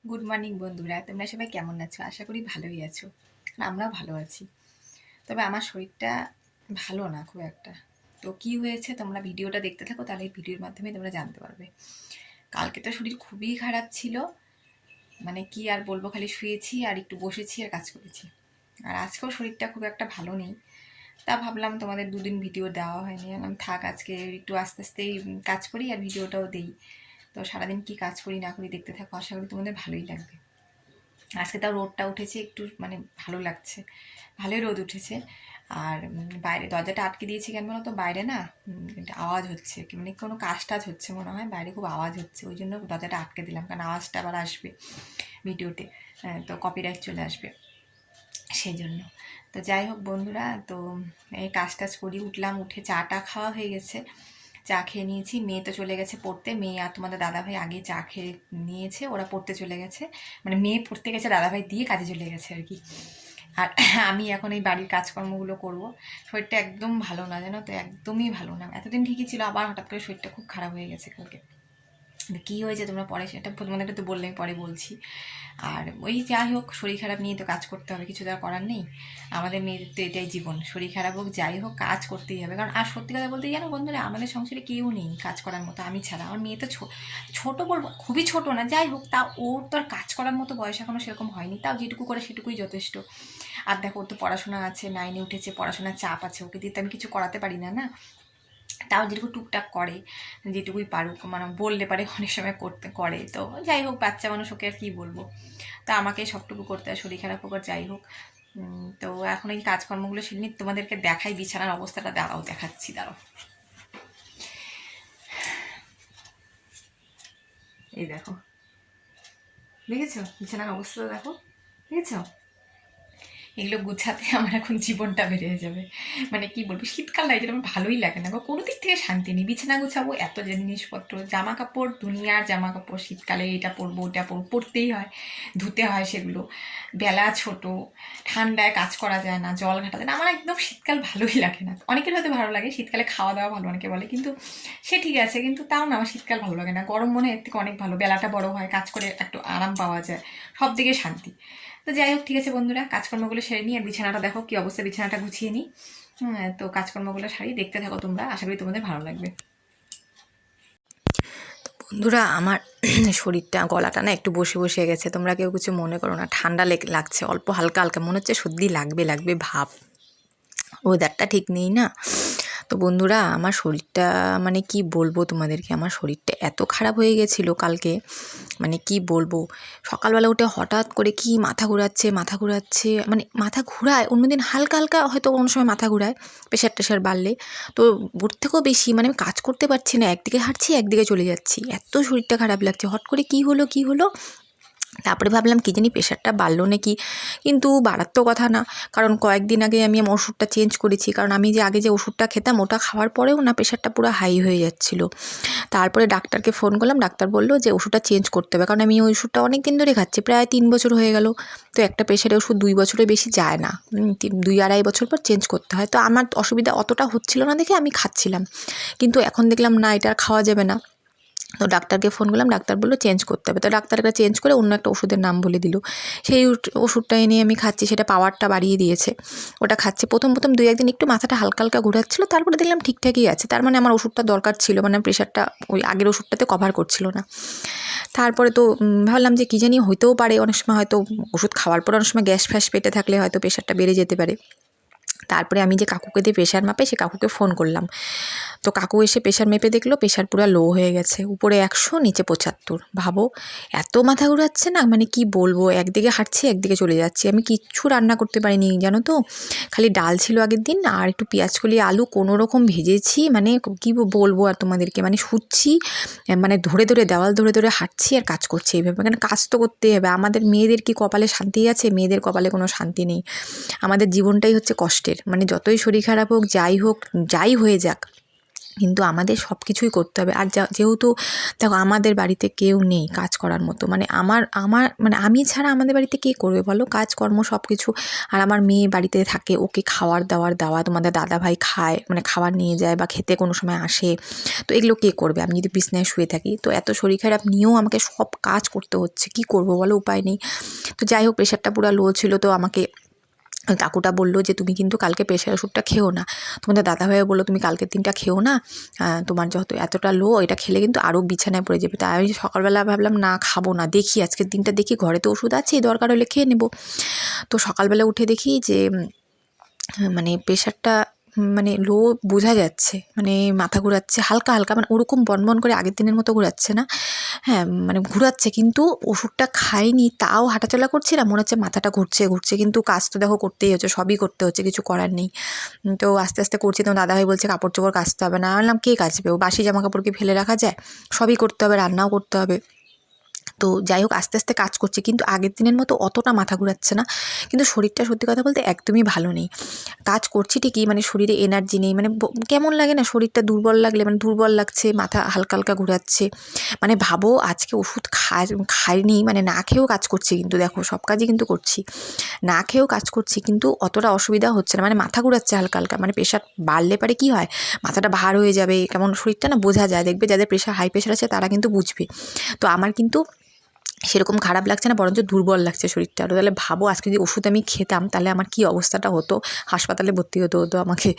Good morning বন্ধুরা, তোমরা সবাই কেমন আছো? আশা করি ভালোই আছো। আর আমরাও ভালো আছি। তবে আমার শরীরটা ভালো না খুব একটা। তো কি হয়েছে তোমরা ভিডিওটা দেখতে থাকো, তাহলে এই ভিডিওর মাধ্যমে তোমরা জানতে পারবে। কালকে তো শরীর খুবই খারাপ ছিল, মানে কি আর বলবো, খালি শুয়েছি আর একটু বসেছি আর কাজ করেছি। আর আজকেও শরীরটা খুব একটা ভালো নেই। তা ভাবলাম তোমাদের দুদিন ভিডিও দেওয়া হয়নি, আমি থাক আজকে একটু আস্তে আস্তেই কাজ করি আর ভিডিওটাও দেই। তো সারাদিন কি কাজ করি না করি দেখতে থাকো, আশা করি তোমাদের ভালোই লাগবে। আজকে তাও রোদটা উঠেছে, একটু মানে ভালো লাগছে, ভালোই রোদ উঠেছে। আর বাইরে দরজাটা আটকে দিয়েছি কেন বলো তো, বাইরে না একটা আওয়াজ হচ্ছে, মানে কোনো কাজ টাজ হচ্ছে মনে হয়, বাইরে খুব আওয়াজ হচ্ছে, ওই জন্য দরজাটা আটকে দিলাম, কারণ আওয়াজটা আবার আসবে ভিডিওতে, তো কপিরাইট চলে আসবে সেই জন্য। তো যাই হোক বন্ধুরা, তো এই কাজ টাজ করি, উঠলাম, উঠে চাটা খাওয়া হয়ে গেছে, চা খেয়ে নিয়েছি। মেয়ে তো চলে গেছে পড়তে, মেয়ে আর তোমাদের দাদাভাই আগে চা খেয়ে নিয়েছে, ওরা পড়তে চলে গেছে, মানে মেয়ে পড়তে গেছে, দাদাভাই দিয়ে কাজে চলে গেছে আর কি। আর আমি এখন এই বাড়ির কাজকর্মগুলো করব। শরীরটা একদম ভালো না, জানো তো, একদমই ভালো না। এতদিন ঠিকই ছিল, আবার হঠাৎ করে শরীরটা খুব খারাপ হয়ে গেছে কালকে। কী হয়েছে তোমরা পরে সেটা তোমাদেরকে তো বললেই, পরে বলছি। আর ওই যাই হোক, শরীর খারাপ নিয়ে তো কাজ করতে হবে, কিছু তো আর করার নেই। আমাদের মেয়েদের তো এটাই জীবন, শরীর খারাপ হোক যাই হোক কাজ করতেই হবে। কারণ আর সত্যি কথা বলতে জানো বন্ধুরা, আমাদের সংসারে কেউ নেই কাজ করার মতো, আমি ছাড়া। আমার মেয়ে তো ছোটো বলবো, খুবই ছোটো না, যাই হোক, তা ওর তো আর কাজ করার মতো বয়স এখনও সেরকম হয়নি, তাও যেটুকু করে সেটুকুই যথেষ্ট। আর দেখো, ওর তো পড়াশোনা আছে, 9-এ উঠেছে, পড়াশোনার চাপ আছে, ওকে দিয়ে তো আমি কিছু করাতে পারি না, না। তাও যেটুকু টুকটাক করে, যেটুকুই পারুক, মানে বললে পারে, অনেক সময় করতে করে। তো যাই হোক, বাচ্চা মানুষ, ওকে আর কী বলবো। তা আমাকে সবটুকু করতে হয়, শরীর খারাপ হোক আর যাই হোক। তো এখন এই কাজকর্মগুলো সেরে নিয়ে তোমাদেরকে দেখাই, বিছানার অবস্থাটা দাঁড়াও, দেখাচ্ছি, দাঁড়াও। এই দেখো, দেখেছো বিছানার অবস্থাটা, দেখো, দেখেছো? এগুলো গুছাতে আমার এখন জীবনটা বেড়ে যাবে। মানে কি বলবো, শীতকাল না, এটা আমার ভালোই লাগে না, কোনো দিক থেকে শান্তি নেই। বিছানা গুছাবো, এত জিনিসপত্র, জামা কাপড়, দুনিয়ার জামা কাপড়, শীতকালে এটা পরবো ওটা পরবো, পরতেই হয়, ধুতে হয় সেগুলো। বেলা ছোট, ঠান্ডায় কাজ করা যায় না, জল ঘাটা যায় না, আমার একদম শীতকাল ভালোই লাগে না। অনেকের হয়তো ভালো লাগে, শীতকালে খাওয়া দাওয়া ভালো অনেকে বলে, কিন্তু সে ঠিক আছে, কিন্তু তাও না, আমার শীতকাল ভালো লাগে না। গরম মনে হয় এর থেকে অনেক ভালো, বেলাটা বড় হয়, কাজ করে একটু আরাম পাওয়া যায়, সব দিকে শান্তি। তো যাই হোক, ঠিক আছে বন্ধুরা, কাজকর্মগুলো সেরে নিই, আর বিছানাটা দেখো কি অবস্থা, বিছানাটা গুছিয়ে নিই। তো কাজকর্মগুলো সারি, দেখতে থাকো তোমরা, আশা করি তোমাদের ভালো লাগবে। বন্ধুরা, আমার শরীরটা, গলাটা না একটু বসে বসে গেছে, তোমরা কেউ কিছু মনে করো না, ঠান্ডা লাগছে অল্প, হালকা হালকা মনে হচ্ছে সর্দি লাগবে লাগবে ভাব, ওয়েদারটা ঠিক নেই না। তো বন্ধুরা, আমার শরীরটা, মানে কি বলবো তোমাদেরকে, আমার শরীরটা এত খারাপ হয়ে গেছিলো কালকে, মানে কি বলবো। সকালবেলা উঠে হঠাৎ করে কি মাথা ঘুরাচ্ছে, মানে মাথা ঘুরায়, অন্যদিন হালকা হালকা হয়তো কোনো সময় মাথা ঘুরায়, প্রেশার টেশার বাড়লে। তো ওর থেকেও বেশি, মানে আমি কাজ করতে পারছি না, একদিকে হাঁটছি একদিকে চলে যাচ্ছি, এত শরীরটা খারাপ লাগছে। হট করে কি হলো, তারপরে ভাবলাম কি জানি প্রেশারটা বাড়লো নাকি, কিন্তু বাড়ার তো কথা না, কারণ কয়েকদিন আগে আমি আমার ওষুধটা চেঞ্জ করেছি, কারণ আমি যে আগে যে ওষুধটা খেতাম, ওটা খাওয়ার পরেও না প্রেশারটা পুরো হাই হয়ে যাচ্ছিলো। তারপরে ডাক্তারকে ফোন করলাম, ডাক্তার বললো যে ওষুধটা চেঞ্জ করতে হবে, কারণ আমি ওই ওষুধটা অনেক দিন ধরে খাচ্ছি, প্রায় 3 বছর হয়ে গেল। তো একটা প্রেশারের ওষুধ 2 বছরের বেশি যায় না, 2-2.5 বছর পর চেঞ্জ করতে হয়। তো আমার অসুবিধা অতটা হচ্ছিল না দেখে আমি খাচ্ছিলাম, কিন্তু এখন দেখলাম না, এটা আর খাওয়া যাবে না। তো ডাক্তারকে ফোন করলাম, ডাক্তার বললো চেঞ্জ করতে হবে। তো ডাক্তারটা চেঞ্জ করে অন্য একটা ওষুধের নাম বলে দিল, সেই ওষুধটা এনে আমি খাচ্ছি, সেটা পাওয়ারটা বাড়িয়ে দিয়েছে। ওটা খাচ্ছি, প্রথম 2-1 দিন একটু মাথাটা হালকা হালকা ঘোরাচ্ছিলো, তারপরে দেখলাম ঠিকঠাকই আছে। তার মানে আমার ওষুধটা দরকার ছিল, মানে প্রেশারটা ওই আগের ওষুধটাতে কভার করছিল না। তারপরে তো ভাবলাম যে কী জানি হইতেও পারে, অনেক সময় হয়তো ওষুধ খাওয়ার পর অনেক সময় গ্যাস ফ্যাস পেটে থাকলে হয়তো প্রেশারটা বেড়ে যেতে পারে। তারপরে আমি যে কাকুকে দিয়ে প্রেশার মাপে, সে কাকুকে ফোন করলাম। তো কাকু এসে প্রেশার মেপে দেখলো প্রেশার পুরো লো হয়ে গেছে, উপরে 100 নিচে 75। ভাবো, এত মাথা ঘুরাচ্ছে না, মানে কি বলবো, একদিকে হাঁটছি একদিকে চলে যাচ্ছি। আমি কিচ্ছু রান্না করতে পারিনি জানো তো, খালি ডাল ছিল আগের দিন, আর একটু পেঁয়াজ কলি আলু কোনো রকম ভেজেছি, মানে কি বলবো আর তোমাদেরকে, মানে শুচ্ছি, মানে ধরে ধরে দেওয়াল ধরে ধরে হাঁটছি আর কাজ করছি এইভাবে, মানে কাজ তো করতেই হবে। আমাদের মেয়েদের কি কপালে শান্তি আছে? মেয়েদের কপালে কোনো শান্তি নেই, আমাদের জীবনটাই হচ্ছে কষ্টের। মানে যতই শরীর খারাপ হোক, যাই হোক, যাই হয়ে যাক, কিন্তু আমাদের সব কিছুই করতে হবে। আর যেহেতু দেখো আমাদের বাড়িতে কেউ নেই কাজ করার মতো, মানে আমার মানে আমি ছাড়া আমাদের বাড়িতে কে করবে বলো কাজকর্ম সব কিছু। আর আমার মেয়ে বাড়িতে থাকে, ওকে খাওয়ার দাওয়ার দেওয়া, তোমাদের দাদাভাই খায় মানে খাবার নিয়ে যায় বা খেতে কোনো সময় আসে, তো এগুলো কে করবে? আমি যদি বিছানায় শুয়ে থাকি, তো এত শরীর খারাপ নিয়েও আমাকে সব কাজ করতে হচ্ছে, কি করব বলো, উপায় নেই। তো যাই হোক, প্রেশারটা পুরো লো ছিল, তো আমাকে কাকুটা বললো যে তুমি কিন্তু কালকে প্রেশার ওষুধটা খেও না। তোমাদের দাদাভাইও বললো তুমি কালকের দিনটা খেও না, তোমার যেহেতু এতটা লো, এটা খেলে কিন্তু আরও বিছানায় পড়ে যাবে। তাই আমি সকালবেলা ভাবলাম না খাবো না, দেখি আজকের দিনটা দেখি, ঘরে তো ওষুধ আছে, দরকার হলে খেয়ে নেবো। তো সকালবেলা উঠে দেখি যে মানে প্রেশারটা মানে লো বোঝা যাচ্ছে, মানে মাথা ঘোরাচ্ছে হালকা হালকা, মানে ওরকম বনবন করে আগের দিনের মতো ঘোরাচ্ছে না, হ্যাঁ মানে ঘোরাচ্ছে, কিন্তু ওষুধটা খাইনি তাও হাঁটাচলা করছিলাম, মনে হচ্ছে মাথাটা ঘুরছে ঘুরছে, কিন্তু কাজ তো দেখো করতেই হচ্ছে, সবই করতে হচ্ছে, কিছু করার নেই। তো আস্তে আস্তে করছি, তো দাদাভাই বলছে কাপড় চোপড় কাচতে হবে না, আমি বললাম কে কাচবে, ও বাসি জামা কাপড় কি ফেলে রাখা যায়, সবই করতে হবে, রান্নাও করতে হবে। তো যাই হোক আস্তে আস্তে কাজ করছি, কিন্তু আগের দিনের মতো অতটা মাথা ঘোরাচ্ছে না, কিন্তু শরীরটা সত্যি কথা বলতে একদমই ভালো নেই। কাজ করছি ঠিকই, মানে শরীরে এনার্জি নেই, মানে কেমন লাগে না শরীরটা দুর্বল লাগলে, মানে দুর্বল লাগছে, মাথা হালকা হালকা ঘোরাচ্ছে। মানে ভাবো আজকে ওষুধ খাইনি, মানে না খেয়েও কাজ করছি, কিন্তু দেখো সব কাজই কিন্তু করছি, না খেয়েও কাজ করছি, কিন্তু অতটা অসুবিধা হচ্ছে না, মানে মাথা ঘোরাচ্ছে হালকা হালকা, মানে প্রেশার বাড়লে পারে কি হয়, মাথাটা ভার হয়ে যাবে, কেমন শরীরটা না বোঝা যায়, দেখবে যাদের প্রেশার হাই প্রেশার আছে তারা কিন্তু বুঝবে। তো আমার কিন্তু সেরকম খারাপ লাগছে না, বরঞ্চ দুর্বল লাগছে শরীরটা। তো তাহলে ভাবো আজকে যদি ওষুধ আমি খেতাম তাহলে আমার কী অবস্থাটা হতো, হাসপাতালে ভর্তি হতে হতো আমাকে।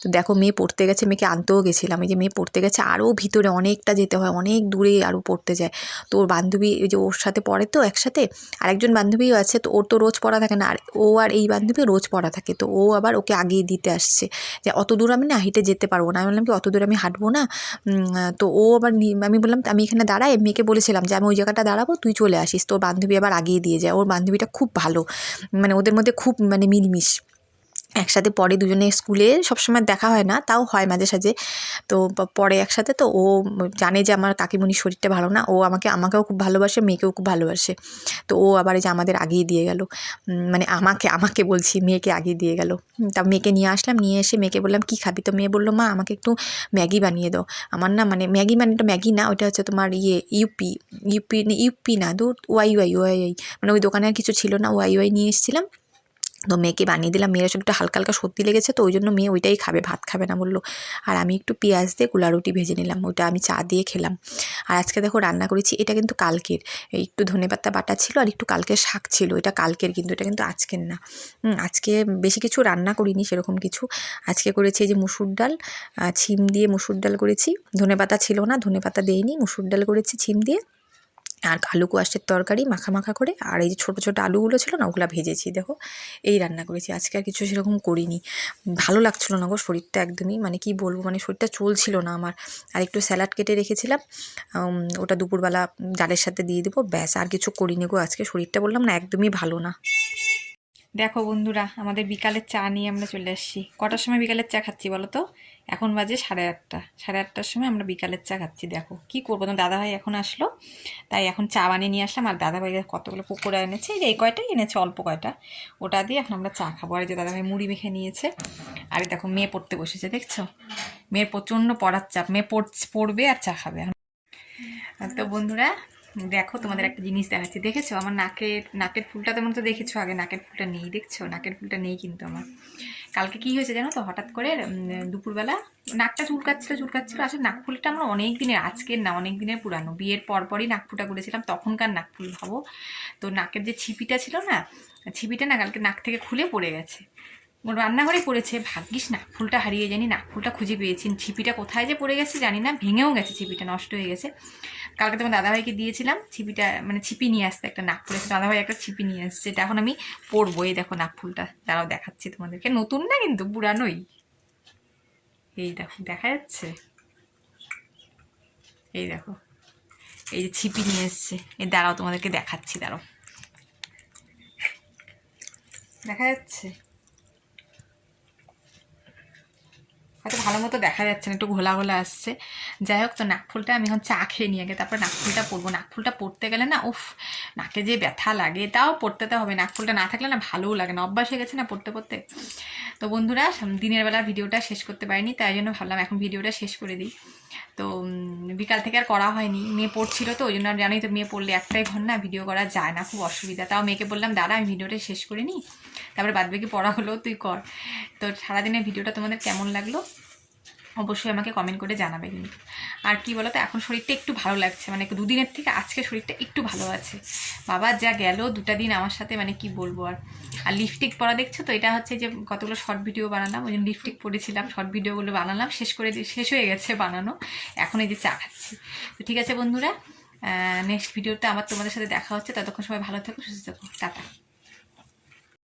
তো দেখো মেয়ে পড়তে গেছে, মেয়েকে আনতেও গেছিলাম, এই যে মেয়ে পড়তে গেছে আরও ভিতরে অনেকটা যেতে হয়, অনেক দূরে আরও পড়তে যায়। তো ওর বান্ধবী ওই যে ওর সাথে পড়ে তো একসাথে, আরেকজন বান্ধবীও আছে, তো ওর তো রোজ পড়া থাকে না, আর ও আর এই বান্ধবী রোজ পড়া থাকে, তো ও আবার ওকে আগিয়ে দিতে আসছে যে অত দূর আমি না হেঁটে যেতে পারবো না। আমি বললাম কি অত দূর আমি হাঁটবো না। তো ও আবার আমি বললাম আমি এখানে দাঁড়াই, মেয়েকে বলেছিলাম যে আমি ওই জায়গাটা দাঁড়াবো, তুই চলে আসিস। তোর বান্ধবী আবার আগিয়ে দিয়ে যায়, ওর বান্ধবীটা খুব ভালো, মানে ওদের মধ্যে খুব মানে মিলমিশ, একসাথে পড়ে দুজনে, স্কুলে সবসময় দেখা হয় না, তাও হয় মাঝে সাঝে, তো পড়ে একসাথে। তো ও জানে যে আমার কাকিমণির শরীরটা ভালো না, ও আমাকেও খুব ভালোবাসে, মেয়েকেও খুব ভালোবাসে। তো ও আবার এই যে আমাদের আগিয়ে দিয়ে গেল, মানে আমাকে বলছি, মেয়েকে আগিয়ে দিয়ে গেল। তা মেয়েকে নিয়ে আসলাম, নিয়ে এসে মেয়েকে বললাম কী খাবি, তো মেয়ে বললো মা আমাকে একটু ম্যাগি বানিয়ে দাও। আমার না মানে ম্যাগি মানে ওটা ম্যাগি না, ওটা হচ্ছে তোমার ইউপি না, ওয়াই, মানে ওই দোকানে আর কিছু ছিল না, ওয়াই নিয়ে এসেছিলাম। তো মেয়েকে বানিয়ে দিলাম, মেয়ের আসলে একটু হালকা হালকা সর্দি লেগেছে, তো ওই জন্য মেয়ে ওইটাই খাবে, ভাত খাবে না বললো। আর আমি একটু পেঁয়াজ দিয়ে গুলা রুটি ভেজে নিলাম, ওইটা আমি চা দিয়ে খেলাম। আর আজকে দেখো রান্না করেছি, এটা কিন্তু কালকের, একটু ধনেপাতা বাটা ছিল আর একটু কালকের শাক ছিল, এটা কালকের, কিন্তু এটা কিন্তু আজকের না। আজকে বেশি কিছু রান্না করিনি সেরকম কিছু। আজকে করেছি এই যে মুসুর ডাল, ছিম দিয়ে মুসুর ডাল করেছি, ধনেপাতা ছিল না, ধনেপাতা দেইনি, মুসুর ডাল করেছি ছিম দিয়ে, আর আলু কোয়াশের তরকারি মাখা মাখা করে, আর এই যে ছোটো ছোটো আলুগুলো ছিল না ওগুলো ভেজেছি, দেখো এই রান্না করেছি। আজকে আর কিছু সেরকম করিনি, ভালো লাগছিলো না গো শরীরটা একদমই, মানে কি বলবো, মানে শরীরটা চলছিল না আমার। আর একটু স্যালাড কেটে রেখেছিলাম, ওটা দুপুরবেলা ডালের সাথে দিয়ে দেবো, ব্যাস, আর কিছু করিনি গো আজকে, শরীরটা বললাম না একদমই ভালো না। দেখো বন্ধুরা, আমাদের বিকালের চা নিয়ে আমরা চলে আসছি। কটার সময় বিকালের চা খাচ্ছি বলো তো? এখন বাজে 8:30, 8:30টার সময় আমরা বিকালের চা খাচ্ছি। দেখো কি করবো, তো দাদাভাই এখন আসলো, তাই এখন চা বানিয়ে নিয়ে আসলাম। আর দাদাভাই কতগুলো পকোড়া এনেছে, এই কয়টাই এনেছে, অল্প কয়টা, ওটা দিয়ে এখন আমরা চা খাবো। আর যে দাদাভাই মুড়ি মেখে নিয়েছে। আর দেখো মেয়ে পড়তে বসেছে, দেখছো মেয়ের প্রচণ্ড পড়ার চাপ, মেয়ে পড়বে আর চা খাবে। তো বন্ধুরা দেখো তোমাদের একটা জিনিস দেখাচ্ছি, দেখেছো আমার নাকের ফুলটা, তেমন তো দেখেছো আগে, নাকের ফুলটা নেই, দেখছো নাকের ফুলটা নেই কিন্তু আমার। কালকে কি হয়েছে জানো তো, হঠাৎ করে দুপুরবেলা নাকটা চুলকাচ্ছিল। আসলে নাক ফুলটা আমার অনেক দিনের, আজকের না অনেক দিনের পুরানো, বিয়ের পরপরই নাক ফুটা করেছিলাম, তখনকার নাক ফুল ভাবো। তো নাকের যে ছিপিটা ছিল না, ছিপিটা না কালকে নাক থেকে খুলে পড়ে গেছে, রান্নাঘরে পড়েছে, ভাগ্যিস নাক ফুলটা হারিয়ে জানি, নাক ফুলটা খুঁজে পেয়েছি, ছিপিটা কোথায় যে পড়ে গেছে জানি না, ভেঙেও গেছে, ছিপিটা নষ্ট হয়ে গেছে। কালকে তোমার দাদাভাইকে দিয়েছিলাম ছিপিটা, মানে ছিপি নিয়ে আসতে, একটা নাক ফুল, দাদাভাই একটা ছিপি নিয়ে আসছে, এটা এখন আমি পরবো। এই দেখো নাক ফুলটা, তারাও দেখাচ্ছি তোমাদেরকে, নতুন না কিন্তু পুরানোই, এই দেখো দেখা যাচ্ছে, এই দেখো এই যে ছিপি নিয়ে এসছে, এই দাঁড়াও তোমাদেরকে দেখাচ্ছি, দাঁড়াও দেখা যাচ্ছে, হয়তো ভালো মতো দেখা যাচ্ছে না, একটু ঘোলা ঘোলা আসছে। যাই হোক, তো নাকফুলটা আমি এখন চা খেয়ে নিয়ে আগে তারপর নাকফুলটা পরবো। নাকফুলটা পরতে গেলে না উফ নাকে যে ব্যথা লাগে, তাও পরতে তো হবে, নাকফুলটা না থাকলে না ভালোও লাগে না, অভ্যাস হয়ে গেছে না পরতে পরতে। তো বন্ধুরা দিনের বেলা ভিডিওটা শেষ করতে পারিনি, তাই জন্য ভাবলাম এখন ভিডিওটা শেষ করে দিই। তো বিকাল থেকে আর করা হয়নি, মেয়ে পড়ছিল তো ওই জন্য। আর জানোই তো মেয়ে পড়লে একটাই ঘর না, ভিডিও করা যায় না, খুব অসুবিধা। তাও মেয়েকে বললাম দাঁড়া আমি ভিডিওটা শেষ করে নিই, তারপরে বাদবাকি পড়া হলেও তুই কর। তো সারাদিনের ভিডিওটা তোমাদের কেমন লাগলো অবশ্যই আমাকে কমেন্ট করে জানাবে কিন্তু। আর কি বলো তো, এখন শরীরটা একটু ভালো লাগছে, মানে দুদিনের থেকে আজকে শরীরটা একটু ভালো আছে। বাবা যা গেল 2টা দিন আমার সাথে, মানে কি বলবো। আর লিপস্টিক পরা দেখছো তো, এটা হচ্ছে যে কতগুলো শর্ট ভিডিও বানালাম, ওই জন্য লিপস্টিক পরেছিলাম, শর্ট ভিডিওগুলো বানালাম, শেষ হয়ে গেছে বানানো, এখন এই যে চা খাচ্ছি। তো ঠিক আছে বন্ধুরা, নেক্সট ভিডিওতে আবার তোমাদের সাথে দেখা হচ্ছে, ততক্ষণ সবাই ভালো থাকো, সুস্থ থাকো, টাটা।